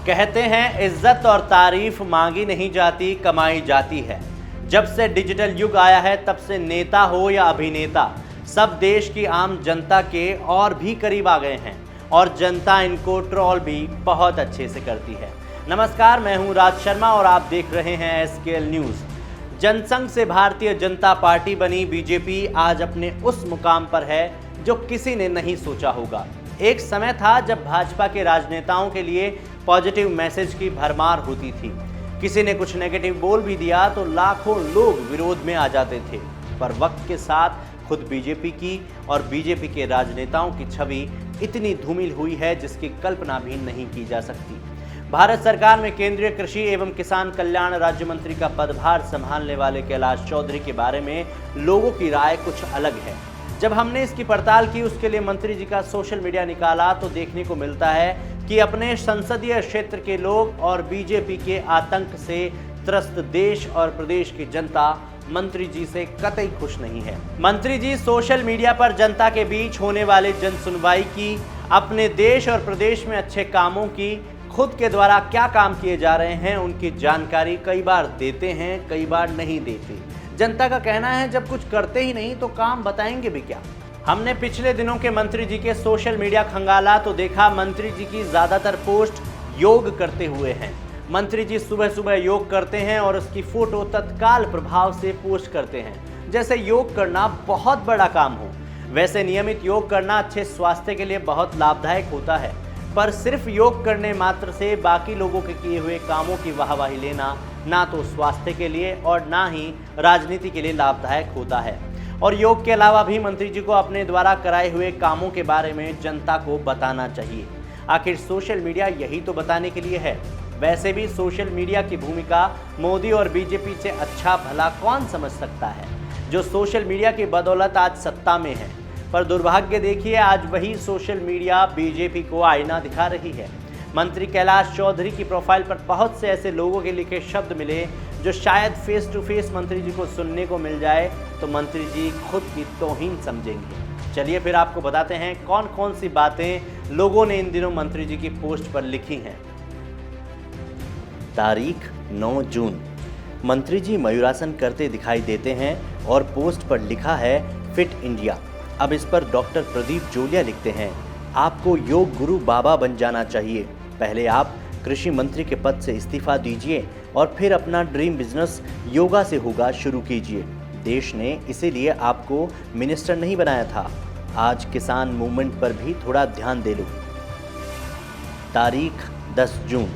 कहते हैं इज्जत और तारीफ मांगी नहीं जाती, कमाई जाती है। जब से डिजिटल युग आया है तब से नेता हो या अभिनेता, सब देश की आम जनता के और भी करीब आ गए हैं और जनता इनको ट्रोल भी बहुत अच्छे से करती है। नमस्कार, मैं हूं राज शर्मा और आप देख रहे हैं एसकेएल न्यूज़। जनसंघ से भारतीय जनता पार्टी बनी बीजेपी आज अपने उस मुकाम पर है जो किसी ने नहीं सोचा होगा। एक समय था जब भाजपा के राजनेताओं के लिए पॉजिटिव मैसेज की भरमार होती थी। किसी ने कुछ नेगेटिव बोल भी दिया तो लाखों लोग विरोध में आ जाते थे। पर वक्त के साथ खुद बीजेपी की और बीजेपी के राजनेताओं की छवि इतनी धूमिल हुई है जिसकी कल्पना भी नहीं की जा सकती। भारत सरकार में केंद्रीय कृषि एवं किसान कल्याण राज्य मंत्री का पदभार संभालने वाले कैलाश चौधरी के बारे में लोगों की राय कुछ अलग है। जब हमने इसकी पड़ताल की, उसके लिए मंत्री जी का सोशल मीडिया निकाला तो देखने को मिलता है कि अपने संसदीय क्षेत्र के लोग और बीजेपी के आतंक से त्रस्त देश और प्रदेश की जनता मंत्री जी से कतई खुश नहीं है। मंत्री जी सोशल मीडिया पर जनता के बीच होने वाले जन सुनवाई की, अपने देश और प्रदेश में अच्छे कामों की, खुद के द्वारा क्या काम किए जा रहे हैं उनकी जानकारी कई बार देते हैं, कई बार नहीं देते। जनता का कहना है जब कुछ करते ही नहीं तो काम बताएंगे भी क्या। हमने पिछले दिनों के मंत्री जी के सोशल मीडिया खंगाला तो देखा मंत्री जी की ज्यादातर पोस्ट योग करते हुए हैं। मंत्री जी सुबह सुबह योग करते हैं और उसकी फोटो तत्काल प्रभाव से पोस्ट करते हैं, जैसे योग करना बहुत बड़ा काम हो। वैसे नियमित योग करना अच्छे स्वास्थ्य के लिए बहुत लाभदायक होता है, पर सिर्फ योग करने मात्र से बाकी लोगों के किए हुए कामों की वाहवाही लेना ना तो स्वास्थ्य के लिए और ना ही राजनीति के लिए लाभदायक होता है। और योग के अलावा भी मंत्री जी को अपने द्वारा कराए हुए कामों के बारे में जनता को बताना चाहिए। आखिर सोशल मीडिया यही तो बताने के लिए है। वैसे भी सोशल मीडिया की भूमिका मोदी और बीजेपी से अच्छा भला कौन समझ सकता है, जो सोशल मीडिया की बदौलत आज सत्ता में है। पर दुर्भाग्य देखिए, आज वही सोशल मीडिया बीजेपी को आईना दिखा रही है। मंत्री कैलाश चौधरी की प्रोफाइल पर बहुत से ऐसे लोगों के लिखे शब्द मिले जो शायद फेस टू फेस मंत्री जी को सुनने को मिल जाए तो मंत्री जी खुद की तौहीन समझेंगे। चलिए फिर आपको बताते हैं कौन कौन सी बातें लोगों ने इन दिनों मंत्री जी की पोस्ट पर लिखी हैं। तारीख 9 जून। मंत्री जी मयूरासन करते दिखाई देते हैं और पोस्ट पर लिखा है फिट इंडिया। अब इस पर डॉक्टर प्रदीप जोलिया लिखते हैं, आपको योग गुरु बाबा बन जाना चाहिए। पहले आप कृषि मंत्री के पद से इस्तीफा दीजिए और फिर अपना ड्रीम बिजनेस योगा से होगा शुरू कीजिए। देश ने इसीलिए आपको मिनिस्टर नहीं बनाया था। आज किसान मूवमेंट पर भी थोड़ा ध्यान दे लो। तारीख 10 जून।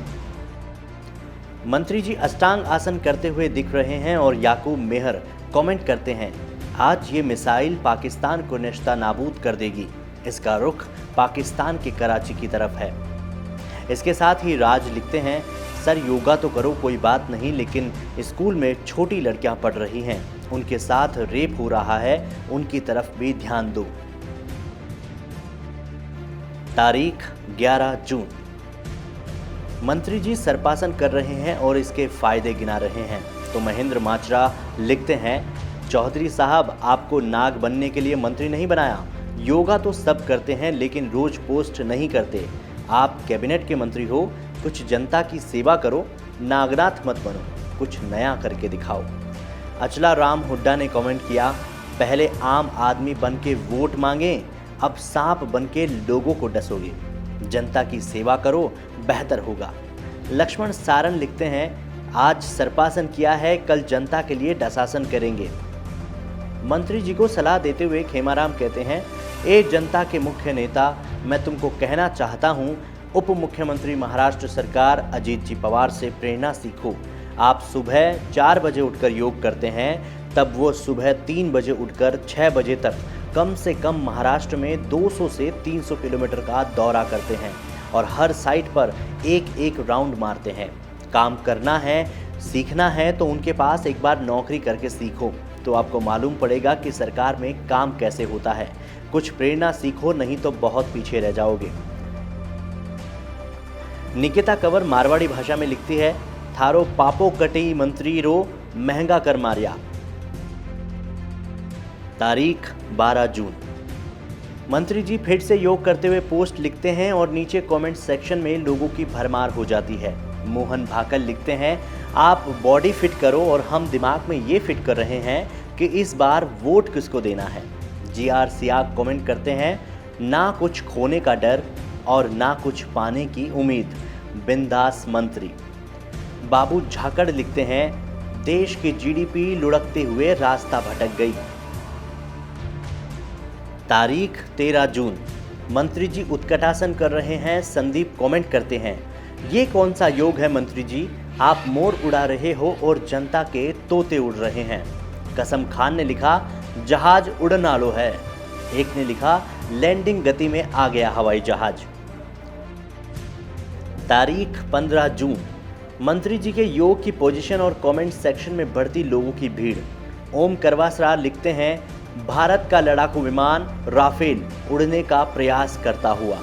मंत्री जी अष्टांग आसन करते हुए दिख रहे हैं और याकूब मेहर कमेंट करते हैं, आज ये मिसाइल पाकिस्तान को नेश्ता नाबूद कर देगी। इसका रुख पाकिस्तान के कराची की तरफ है। इसके साथ ही राज लिखते हैं, सर योगा तो करो कोई बात नहीं, लेकिन स्कूल में छोटी लड़कियां पढ़ रही हैं, उनके साथ रेप हो रहा है, उनकी तरफ भी ध्यान दो। तारीख 11 जून। मंत्री जी सर्पासन कर रहे हैं और इसके फायदे गिना रहे हैं तो महेंद्र माचरा लिखते हैं, चौधरी साहब आपको नाग बनने के लिए मंत्री नहीं बनाया। योगा तो सब करते हैं लेकिन रोज पोस्ट नहीं करते। आप कैबिनेट के मंत्री हो, कुछ जनता की सेवा करो, नागनाथ मत बनो, कुछ नया करके दिखाओ। अचला राम हुड्डा ने कमेंट किया, पहले आम आदमी बन के वोट मांगे, अब सांप बन के लोगों को डसोगे। जनता की सेवा करो, बेहतर होगा। लक्ष्मण सारन लिखते हैं, आज सर्पासन किया है, कल जनता के लिए डसासन करेंगे। मंत्री जी को सलाह देते हुए खेमाराम कहते हैं, एक जनता के मुख्य नेता मैं तुमको कहना चाहता हूँ, उप मुख्यमंत्री महाराष्ट्र सरकार अजीत जी पवार से प्रेरणा सीखो। आप सुबह 4 बजे उठकर योग करते हैं, तब वो सुबह 3 बजे उठकर 6 बजे तक कम से कम महाराष्ट्र में 200 से 300 किलोमीटर का दौरा करते हैं और हर साइट पर एक एक राउंड मारते हैं। काम करना है, सीखना है तो उनके पास एक बार नौकरी करके सीखो तो आपको मालूम पड़ेगा कि सरकार में काम कैसे होता है। कुछ प्रेरणा सीखो, नहीं तो बहुत पीछे रह जाओगे। निकिता कंवर मारवाड़ी भाषा में लिखती है, थारो पापो कटी मंत्री रो महंगा कर मारिया। तारीख 12 जून। मंत्री जी फिर से योग करते हुए पोस्ट लिखते हैं और नीचे कमेंट सेक्शन में लोगों की भरमार हो जाती है। मोहन भाकल लिखते हैं, आप बॉडी फिट करो और हम दिमाग में ये फिट कर रहे हैं कि इस बार वोट किसको देना है। GR सियाग कमेंट करते हैं, ना कुछ खोने का डर और ना कुछ पाने की उम्मीद, बिंदास मंत्री। बाबू झाकड़ लिखते हैं, देश की GDP लुढ़कते हुए रास्ता भटक गई। तारीख 13 जून, मंत्री जी उत्कटासन कर रहे हैं। संदीप कमेंट करते हैं, ये कौन सा योग है मंत्री जी, आप मोर उड़ा रहे हो और जनता के तोते उड़ रहे हैं। कसम खान ने लिखा, जहाज उड़ना लो है। एक ने लिखा, लैंडिंग गति में आ गया हवाई जहाज। तारीख 15 जून, मंत्री जी के योग की पोजीशन और कमेंट सेक्शन में बढ़ती लोगों की भीड़। ओम करवासरा लिखते हैं, भारत का लड़ाकू विमान राफेल उड़ने का प्रयास करता हुआ।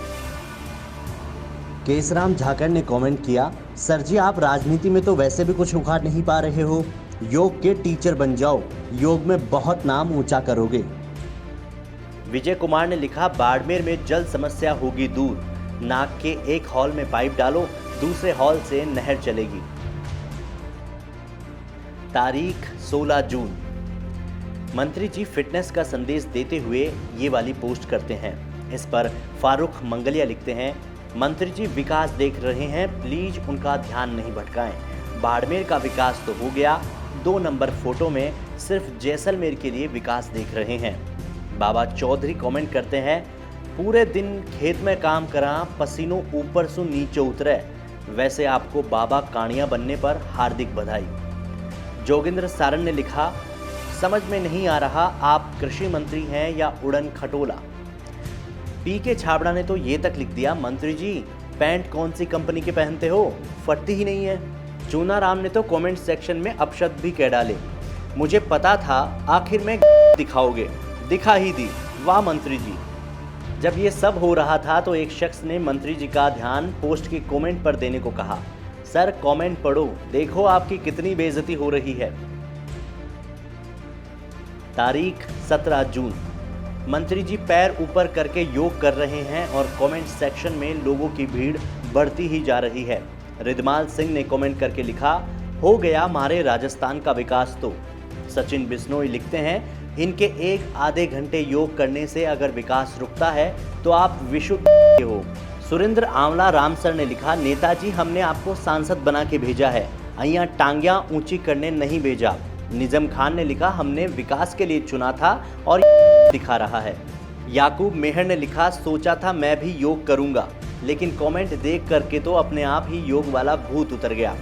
केसराम झाकड़ ने कमेंट किया, सर जी आप राजनीति में तो वैसे भी कुछ उखाड़ नहीं पा रहे हो, योग के टीचर बन जाओ, योग में बहुत नाम ऊंचा करोगे। विजय कुमार ने लिखा, बाड़मेर में जल समस्या होगी दूर, नाक के एक हॉल में पाइप डालो, दूसरे हॉल से नहर चलेगी। तारीख 16 जून, मंत्री जी फिटनेस का संदेश देते हुए ये वाली पोस्ट करते हैं। इस पर फारूक मंगलिया लिखते हैं, मंत्री जी विकास देख रहे हैं, प्लीज उनका ध्यान नहीं भटकाएं। बाड़मेर का विकास तो हो गया, 2 नंबर फोटो में सिर्फ जैसलमेर के लिए विकास देख रहे हैं। बाबा चौधरी कमेंट करते हैं, पूरे दिन खेत में काम करा, पसीनों ऊपर से नीचे उतरे, वैसे आपको बाबा कानिया बनने पर हार्दिक बधाई। जोगिंद्र सारन ने लिखा, समझ में नहीं आ रहा आप कृषि मंत्री हैं या उड़न खटोला। PK छाबड़ा ने तो ये तक लिख दिया, मंत्री जी पैंट कौन सी कंपनी के पहनते हो, फटती ही नहीं है। चूना राम ने तो कमेंट सेक्शन में अपशब्द भी कह डाले, मुझे पता था आखिर में दिखाओगे, दिखा ही दी, वाह मंत्री जी। जब ये सब हो रहा था तो एक शख्स ने मंत्री जी का ध्यान पोस्ट के कमेंट पर देने को कहा, सर कमेंट पढ़ो, देखो आपकी कितनी बेइज्जती हो रही है। तारीख 17 जून, मंत्री जी पैर ऊपर करके योग कर रहे हैं और कमेंट सेक्शन में लोगों की भीड़ बढ़ती ही जा रही है। रिदमाल सिंह ने कमेंट करके लिखा, हो गया हमारे राजस्थान का विकास तो। सचिन बिश्नोई लिखते हैं, इनके एक आधे घंटे योग करने से अगर विकास रुकता है तो आप विशुद्ध हो। सुरेंद्र आंवला रामसर ने लिखा, नेताजी हमने आपको सांसद बना के भेजा है, अइयां टांगियां ऊंची करने नहीं भेजा। निज़म खान ने लिखा, हमने विकास के लिए चुना था और दिखा रहा है। याकूब मेहर ने लिखा, सोचा था मैं भी योग करूंगा, लेकिन कमेंट देख करके तो अपने आप ही योग वाला भूत उतर गया।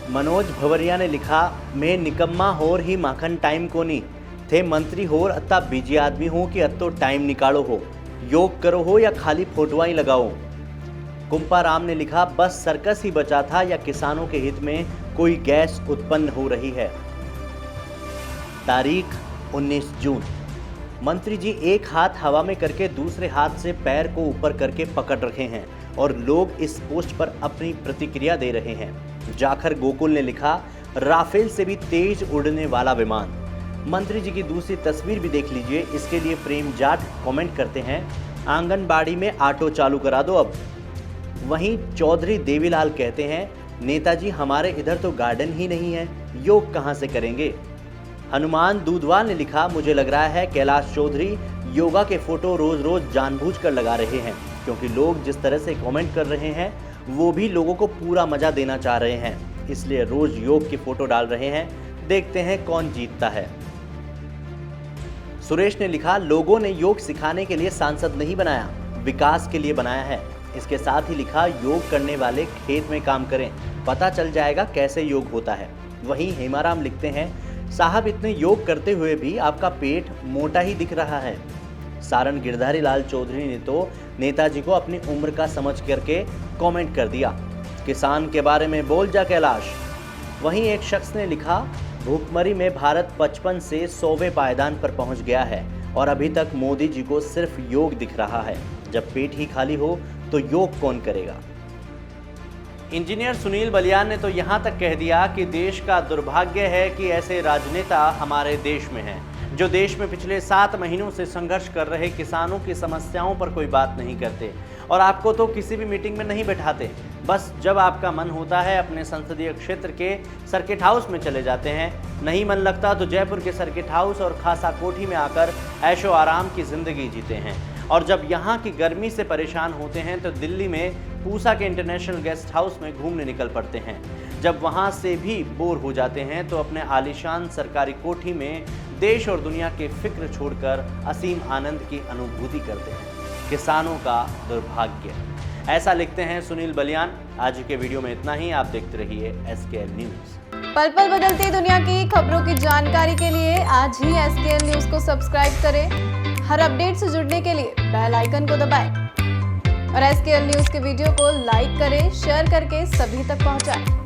मनोज भवरिया ने लिखा, मैं निकम्मा होर ही माखन टाइम को नहीं थे, मंत्री होर अत्ता बिजी आदमी हो कि अत्तो टाइम निकालो हो, योग करो हो या खाली फोटोआं ही लगाओ। कुंपा राम ने लिखा, बस सर्कस ही बचा था या किसानों के हित में कोई गैस उत्पन्न हो रही है। तारीख 19 जून, मंत्री जी एक हाथ हवा में करके दूसरे हाथ से पैर को ऊपर करके पकड़ रखे हैं और लोग इस पोस्ट पर अपनी प्रतिक्रिया दे रहे हैं। जाखर गोकुल ने लिखा, राफेल से भी तेज उड़ने वाला विमान। मंत्री जी की दूसरी तस्वीर भी देख लीजिए। इसके लिए प्रेम जाट कमेंट करते हैं, आंगनबाड़ी में ऑटो चालू करा दो अब। वहीं चौधरी देवीलाल कहते हैं, नेताजी हमारे इधर तो गार्डन ही नहीं है, योग कहाँ से करेंगे। हनुमान दूधवाल ने लिखा, मुझे लग रहा है कैलाश चौधरी योगा के फोटो रोज रोज जानबूझकर लगा रहे हैं, क्योंकि लोग जिस तरह से कमेंट कर रहे हैं वो भी लोगों को पूरा मजा देना चाह रहे हैं, इसलिए रोज योग की फोटो डाल रहे हैं। देखते हैं कौन जीतता है। सुरेश ने लिखा, लोगों ने योग सिखाने के लिए सांसद नहीं बनाया, विकास के लिए बनाया है। इसके साथ ही लिखा, योग करने वाले खेत में काम करें, पता चल जाएगा कैसे योग होता है। वहीं हेमाराम लिखते हैं, साहब इतने योग करते हुए भी आपका पेट मोटा ही दिख रहा है। सारण गिरधारी लाल चौधरी ने तो नेताजी को अपनी उम्र का समझ करके कमेंट कर दिया, किसान के बारे में बोल जा कैलाश। वहीं एक शख्स ने लिखा, भूखमरी में भारत 55 से 100वें पायदान पर पहुंच गया है और अभी तक मोदी जी को सिर्फ योग दिख रहा है। जब पेट ही खाली हो तो योग कौन करेगा। इंजीनियर सुनील बलियान ने तो यहाँ तक कह दिया कि देश का दुर्भाग्य है कि ऐसे राजनेता हमारे देश में हैं जो देश में पिछले 7 महीनों से संघर्ष कर रहे किसानों की समस्याओं पर कोई बात नहीं करते और आपको तो किसी भी मीटिंग में नहीं बैठाते। बस जब आपका मन होता है अपने संसदीय क्षेत्र के सर्किट हाउस में चले जाते हैं, नहीं मन लगता तो जयपुर के सर्किट हाउस और खासा कोठी में आकर ऐशो आराम की जिंदगी जीते हैं। और जब यहाँ की गर्मी से परेशान होते हैं तो दिल्ली में पूसा के इंटरनेशनल गेस्ट हाउस में घूमने निकल पड़ते हैं। जब वहाँ से भी बोर हो जाते हैं तो अपने आलीशान सरकारी कोठी में देश और दुनिया के फिक्र छोड़कर असीम आनंद की अनुभूति करते हैं। किसानों का दुर्भाग्य, ऐसा लिखते हैं सुनील बलियान। आज के वीडियो में इतना ही। आप देखते रहिए SKL न्यूज। पल पल बदलती दुनिया की खबरों की जानकारी के लिए आज ही SKL न्यूज को सब्सक्राइब करें। हर अपडेट से जुड़ने के लिए बेल आइकन को दबाएं और SKL न्यूज के वीडियो को लाइक करें, शेयर करके सभी तक पहुंचाएं।